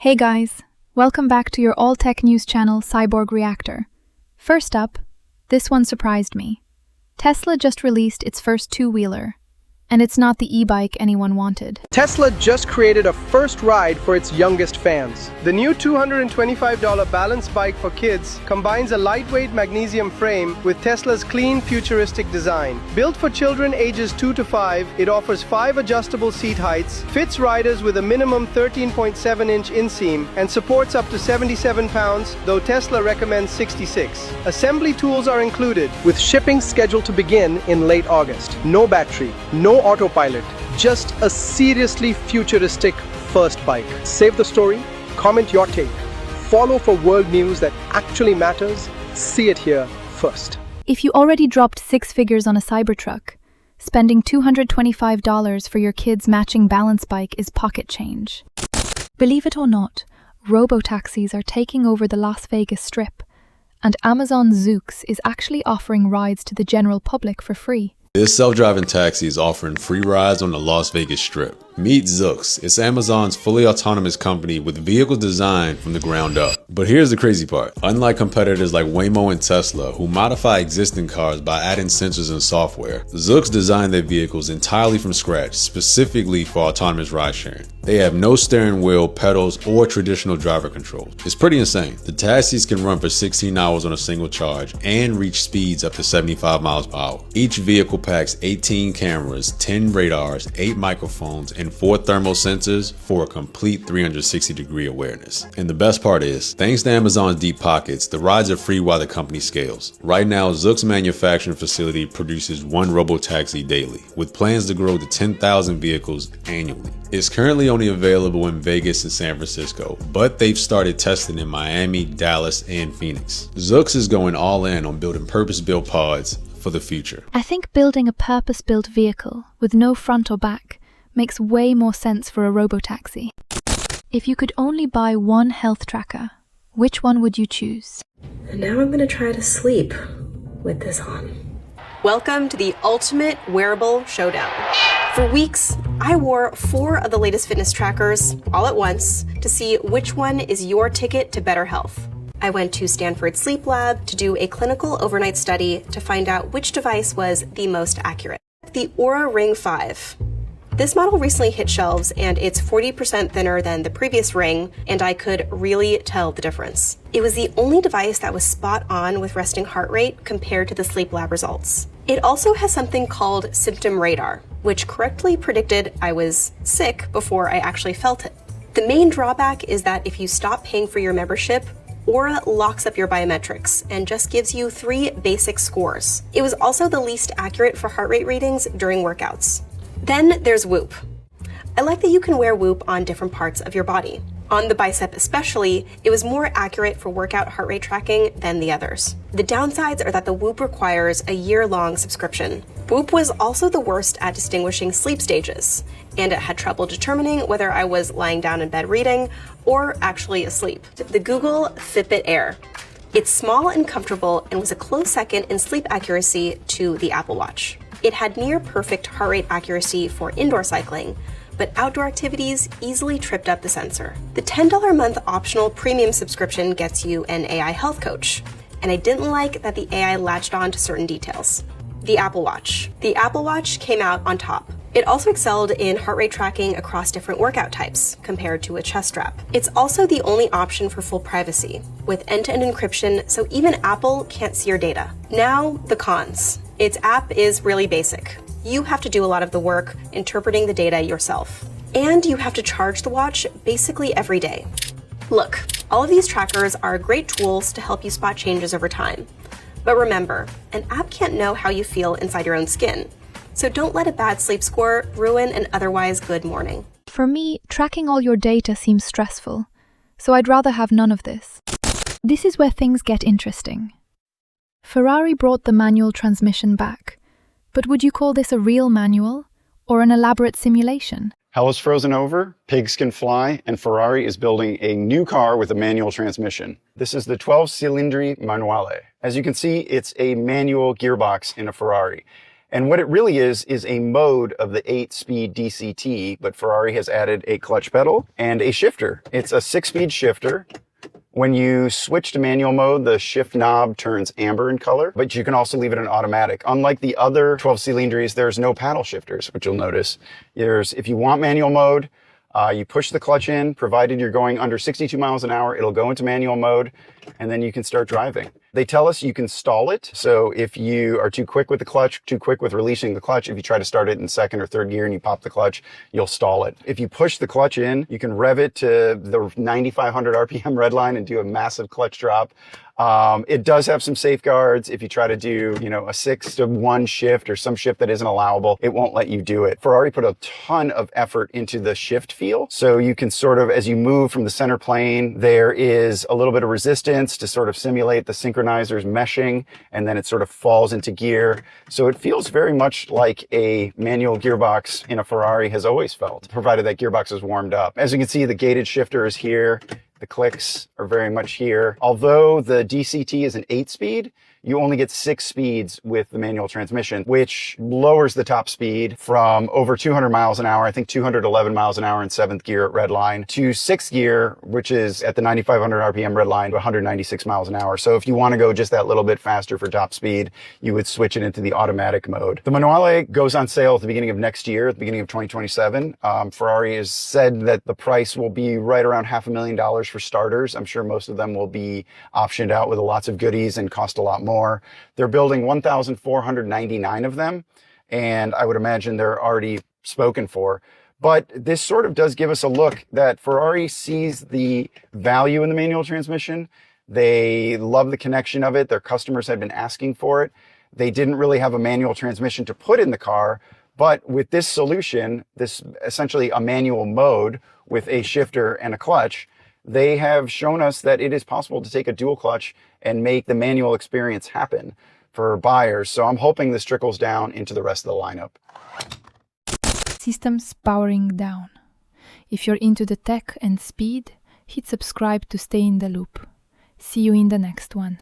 Hey guys, welcome back to your all-tech news channel Cyborg Reactor. First up, this one surprised me. Tesla just released its first two-wheeler, and it's not the e-bike anyone wanted. Tesla just created a first ride for its youngest fans. The new $225 balance bike for kids combines a lightweight magnesium frame with Tesla's clean, futuristic design. Built for children ages 2 to 5, it offers 5 adjustable seat heights, fits riders with a minimum 13.7-inch inseam, and supports up to 77 pounds, though Tesla recommends 66. Assembly tools are included, with shipping scheduled to begin in late August. No battery, no autopilot, just a seriously futuristic first bike. Save the story, comment your take, follow for world news that actually matters, see it here first. If you already dropped 6 figures on a Cybertruck, spending $225 for your kid's matching balance bike is pocket change. Believe it or not, Robotaxis are taking over the Las Vegas Strip, and Amazon Zoox is actually offering rides to the general public for free. This self-driving taxi is offering free rides on the Las Vegas Strip. Meet Zoox. It's Amazon's fully autonomous company with vehicles designed from the ground up. But here's the crazy part. Unlike competitors like Waymo and Tesla, who modify existing cars by adding sensors and software, Zoox designed their vehicles entirely from scratch, specifically for autonomous ride-sharing. They have no steering wheel, pedals, or traditional driver controls. It's pretty insane. The taxis can run for 16 hours on a single charge and reach speeds up to 75 miles per hour. Each vehicle packs 18 cameras, 10 radars, 8 microphones, and 4 thermal sensors for a complete 360-degree awareness. And the best part is, thanks to Amazon's deep pockets, the rides are free while the company scales. Right now, Zoox manufacturing facility produces 1 Robotaxi daily, with plans to grow to 10,000 vehicles annually. It's currently only available in Vegas and San Francisco, but they've started testing in Miami, Dallas, and Phoenix. Zoox is going all in on building purpose-built pods for the future. I think building a purpose-built vehicle with no front or back makes way more sense for a robotaxi. If you could only buy one health tracker, which one would you choose? And now I'm gonna try to sleep with this on. Welcome to the ultimate wearable showdown. For weeks, I wore 4 of the latest fitness trackers all at once to see which one is your ticket to better health. I went to Stanford Sleep Lab to do a clinical overnight study to find out which device was the most accurate. The Oura Ring 5. This model recently hit shelves and it's 40% thinner than the previous Ring, and I could really tell the difference. It was the only device that was spot on with resting heart rate compared to the Sleep Lab results. It also has something called symptom radar, which correctly predicted I was sick before I actually felt it. The main drawback is that if you stop paying for your membership, Oura locks up your biometrics and just gives you 3 basic scores. It was also the least accurate for heart rate readings during workouts. Then there's Whoop. I like that you can wear Whoop on different parts of your body. On the bicep especially, it was more accurate for workout heart rate tracking than the others. The downsides are that the Whoop requires a year-long subscription. Whoop was also the worst at distinguishing sleep stages, and it had trouble determining whether I was lying down in bed reading or actually asleep. The Google Fitbit Air. It's small and comfortable and was a close second in sleep accuracy to the Apple Watch. It had near perfect heart rate accuracy for indoor cycling, but outdoor activities easily tripped up the sensor. The $10 a month optional premium subscription gets you an AI health coach, and I didn't like that the AI latched on to certain details. The Apple Watch. The Apple Watch came out on top. It also excelled in heart rate tracking across different workout types, compared to a chest strap. It's also the only option for full privacy, with end-to-end encryption, so even Apple can't see your data. Now, the cons. Its app is really basic. You have to do a lot of the work interpreting the data yourself. And you have to charge the watch basically every day. Look, all of these trackers are great tools to help you spot changes over time. But remember, an app can't know how you feel inside your own skin. So don't let a bad sleep score ruin an otherwise good morning. For me, tracking all your data seems stressful, so I'd rather have none of this. This is where things get interesting. Ferrari brought the manual transmission back, but would you call this a real manual or an elaborate simulation? Hell is frozen over, pigs can fly, and Ferrari is building a new car with a manual transmission. This is the 12 Cilindri Manuale. As you can see, it's a manual gearbox in a Ferrari. And what it really is a mode of the 8-speed DCT, but Ferrari has added a clutch pedal and a shifter. It's a 6-speed shifter. When you switch to manual mode, the shift knob turns amber in color, but you can also leave it in automatic. Unlike the other 12 Cilindris, there's no paddle shifters, which you'll notice. If you want manual mode, you push the clutch in, provided you're going under 62 miles an hour, it'll go into manual mode, and then you can start driving. They tell us you can stall it. So if you are too quick with the clutch, too quick with releasing the clutch, if you try to start it in second or third gear and you pop the clutch, you'll stall it. If you push the clutch in, you can rev it to the 9,500 RPM red line and do a massive clutch drop. It does have some safeguards. If you try to do, a 6-to-1 shift or some shift that isn't allowable, it won't let you do it. Ferrari put a ton of effort into the shift feel. So you can sort of, as you move from the center plane, there is a little bit of resistance to sort of simulate the synchronizers meshing, and then it sort of falls into gear. So it feels very much like a manual gearbox in a Ferrari has always felt, provided that gearbox is warmed up. As you can see, the gated shifter is here. The clicks are very much here. Although the DCT is an 8-speed, you only get 6 speeds with the manual transmission, which lowers the top speed from over 200 miles an hour, I think 211 miles an hour in 7th gear at red line, to 6th gear, which is at the 9,500 RPM red line, to 196 miles an hour. So if you want to go just that little bit faster for top speed, you would switch it into the automatic mode. The Manuale goes on sale at the beginning of next year, at the beginning of 2027. Ferrari has said that the price will be right around $500,000 for starters. I'm sure most of them will be optioned out with lots of goodies and cost a lot more. They're building 1,499 of them, and I would imagine they're already spoken for. But this sort of does give us a look that Ferrari sees the value in the manual transmission. They love the connection of it. Their customers had been asking for it. They didn't really have a manual transmission to put in the car, but with this solution, this essentially a manual mode with a shifter and a clutch, they have shown us that it is possible to take a dual clutch and make the manual experience happen for buyers. So I'm hoping this trickles down into the rest of the lineup. Systems powering down. If you're into the tech and speed, hit subscribe to stay in the loop. See you in the next one.